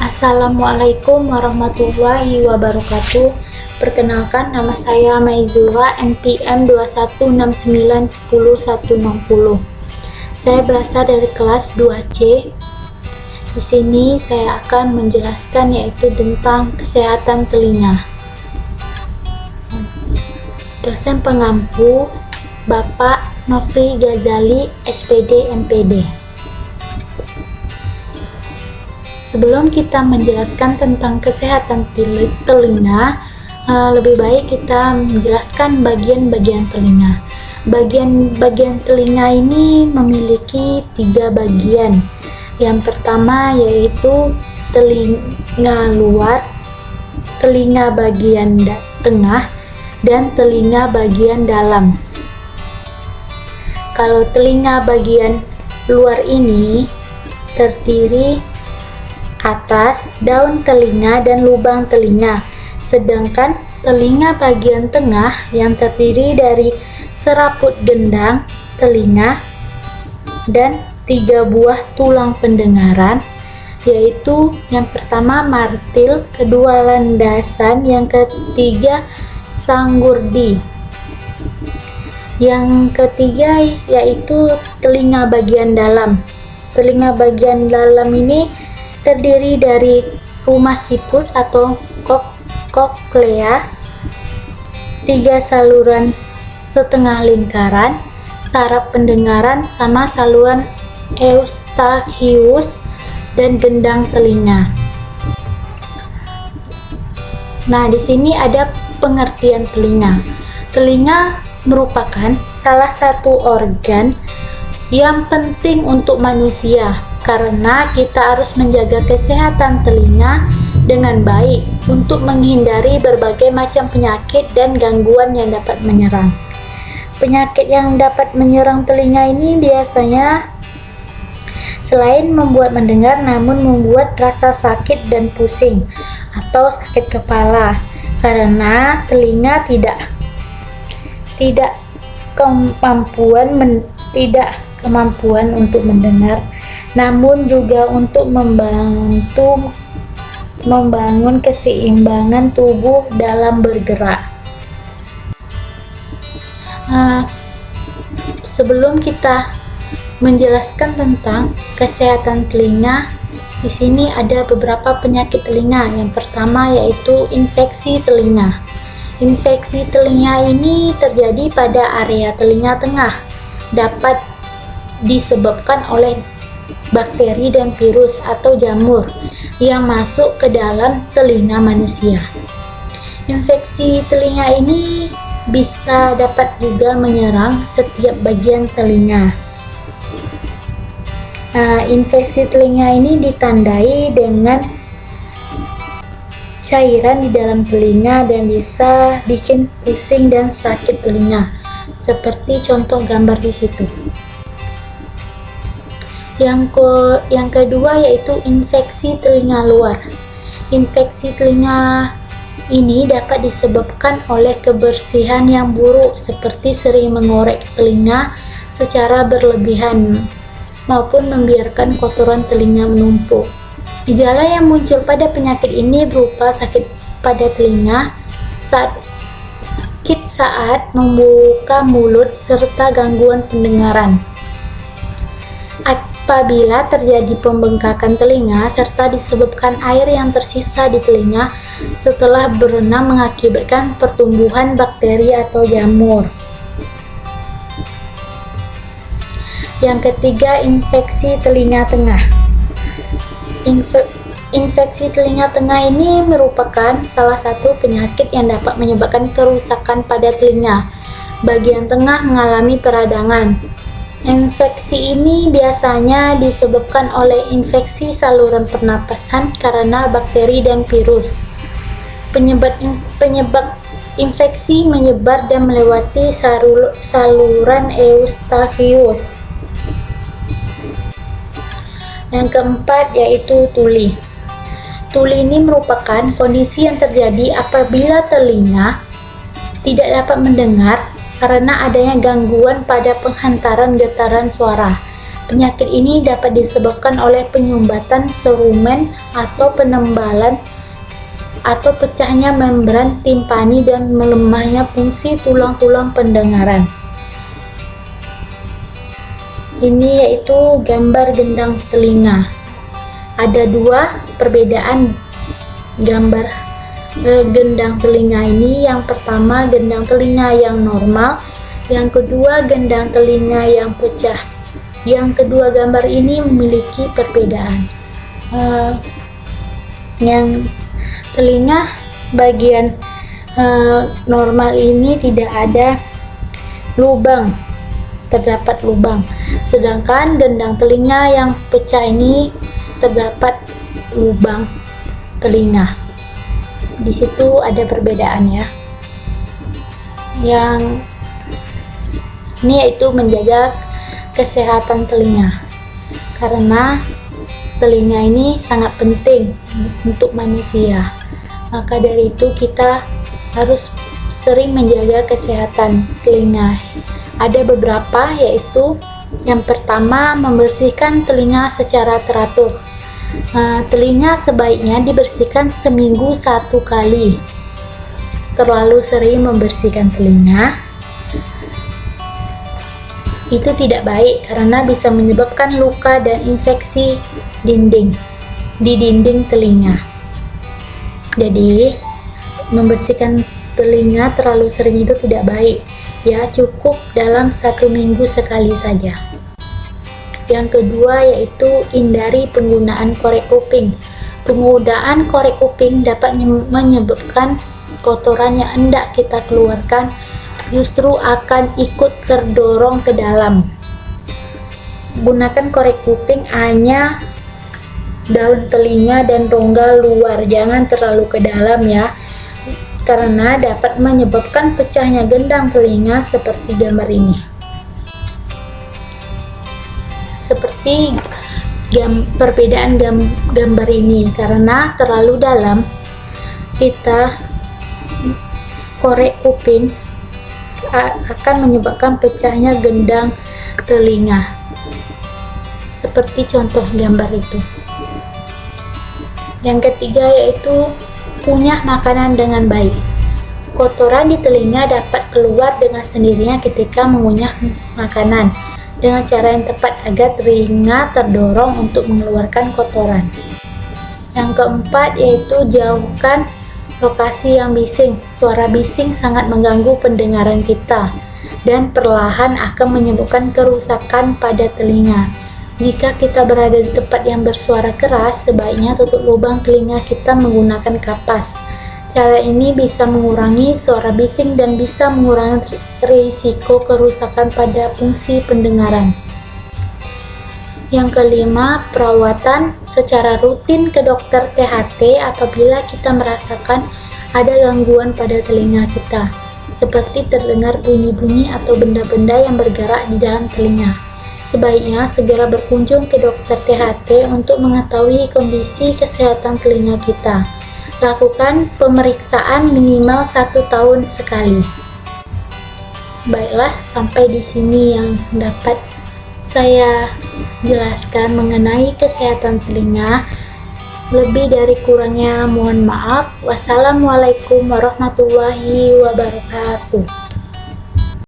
Assalamualaikum warahmatullahi wabarakatuh. Perkenalkan, nama saya Maizura, NPM 2169101060. Saya berasal dari kelas 2C. Di sini saya akan menjelaskan yaitu tentang kesehatan telinga. Dosen pengampu Bapak Nofri Ghazali, SPD, MPD. Sebelum kita menjelaskan tentang kesehatan telinga, lebih baik kita menjelaskan bagian-bagian telinga. Bagian-bagian telinga ini memiliki 3 bagian. Yang pertama yaitu telinga luar, telinga bagian tengah, dan telinga bagian dalam. Kalau telinga bagian luar ini terdiri atas, daun telinga, dan lubang telinga. Sedangkan telinga bagian tengah yang terdiri dari serabut gendang telinga dan 3 buah tulang pendengaran, yaitu yang pertama martil, kedua landasan, yang ketiga sanggurdi. Yang ketiga yaitu telinga bagian dalam. Telinga bagian dalam ini terdiri dari rumah siput atau koklea, 3 saluran setengah lingkaran, saraf pendengaran, sama saluran eustachius dan gendang telinga. Nah, di sini ada pengertian telinga. Telinga merupakan salah satu organ yang penting untuk manusia, karena kita harus menjaga kesehatan telinga dengan baik untuk menghindari berbagai macam penyakit dan gangguan yang dapat menyerang. Penyakit yang dapat menyerang telinga ini biasanya selain membuat mendengar, namun membuat rasa sakit dan pusing atau sakit kepala, karena telinga tidak kemampuan untuk mendengar, namun juga untuk membangun keseimbangan tubuh dalam bergerak. Sebelum kita menjelaskan tentang kesehatan telinga, di sini ada beberapa penyakit telinga. Yang pertama yaitu infeksi telinga. Infeksi telinga ini terjadi pada area telinga tengah, dapat disebabkan oleh bakteri dan virus atau jamur yang masuk ke dalam telinga manusia. Infeksi telinga ini bisa dapat juga menyerang setiap bagian telinga. Infeksi telinga ini ditandai dengan cairan di dalam telinga dan bisa bikin pusing dan sakit telinga, seperti contoh gambar di situ. Yang kedua yaitu infeksi telinga luar. Infeksi telinga ini dapat disebabkan oleh kebersihan yang buruk, seperti sering mengorek telinga secara berlebihan maupun membiarkan kotoran telinga menumpuk. Gejala yang muncul pada penyakit ini berupa sakit pada telinga, sakit saat membuka mulut, serta gangguan pendengaran. Apabila terjadi pembengkakan telinga serta disebabkan air yang tersisa di telinga setelah berenang mengakibatkan pertumbuhan bakteri atau jamur. Yang ketiga, infeksi telinga tengah. Infeksi telinga tengah ini merupakan salah satu penyakit yang dapat menyebabkan kerusakan pada telinga. Bagian tengah mengalami peradangan. Infeksi ini biasanya disebabkan oleh infeksi saluran pernapasan karena bakteri dan virus. Penyebab infeksi menyebar dan melewati saluran eustachius. Yang keempat yaitu tuli. Tuli ini merupakan kondisi yang terjadi apabila telinga tidak dapat mendengar karena adanya gangguan pada penghantaran getaran suara. Penyakit ini dapat disebabkan oleh penyumbatan serumen atau penembalan atau pecahnya membran timpani dan melemahnya fungsi tulang-tulang pendengaran. Ini yaitu gambar gendang telinga. Ada dua perbedaan gambar gendang telinga ini. Yang pertama, gendang telinga yang normal. Yang kedua, gendang telinga yang pecah. Yang kedua gambar ini memiliki perbedaan. Yang telinga bagian normal ini tidak ada lubang, terdapat lubang. Sedangkan gendang telinga yang pecah ini terdapat lubang telinga. Di situ ada perbedaan ya. Yang ini yaitu menjaga kesehatan telinga, karena telinga ini sangat penting untuk manusia. Maka dari itu kita harus sering menjaga kesehatan telinga. Ada beberapa, yaitu yang pertama, membersihkan telinga secara teratur. Telinga sebaiknya dibersihkan seminggu 1 kali. Terlalu sering membersihkan telinga itu tidak baik, karena bisa menyebabkan luka dan infeksi di dinding telinga. Jadi membersihkan telinga terlalu sering itu tidak baik ya, cukup dalam 1 minggu sekali saja. Yang kedua yaitu hindari penggunaan korek kuping. Penggunaan korek kuping dapat menyebabkan kotoran yang hendak kita keluarkan justru akan ikut terdorong ke dalam. Gunakan korek kuping hanya daun telinga dan rongga luar, jangan terlalu ke dalam ya, karena dapat menyebabkan pecahnya gendang telinga seperti gambar ini. Seperti perbedaan gambar ini, karena terlalu dalam kita korek kuping akan menyebabkan pecahnya gendang telinga, seperti contoh gambar itu. Yang ketiga yaitu kunyah makanan dengan baik. Kotoran di telinga dapat keluar dengan sendirinya ketika mengunyah makanan dengan cara yang tepat agar telinga terdorong untuk mengeluarkan kotoran. Yang keempat yaitu jauhkan lokasi yang bising. Suara bising sangat mengganggu pendengaran kita dan perlahan akan menyebabkan kerusakan pada telinga. Jika kita berada di tempat yang bersuara keras, sebaiknya tutup lubang telinga kita menggunakan kapas. Cara ini bisa mengurangi suara bising dan bisa mengurangi risiko kerusakan pada fungsi pendengaran. Yang kelima, perawatan secara rutin ke dokter THT apabila kita merasakan ada gangguan pada telinga kita, seperti terdengar bunyi-bunyi atau benda-benda yang bergerak di dalam telinga. Sebaiknya segera berkunjung ke dokter THT untuk mengetahui kondisi kesehatan telinga kita. Lakukan pemeriksaan minimal 1 tahun sekali. Baiklah, sampai di sini yang dapat saya jelaskan mengenai kesehatan telinga. Lebih dari kurangnya mohon maaf. Wassalamualaikum warahmatullahi wabarakatuh.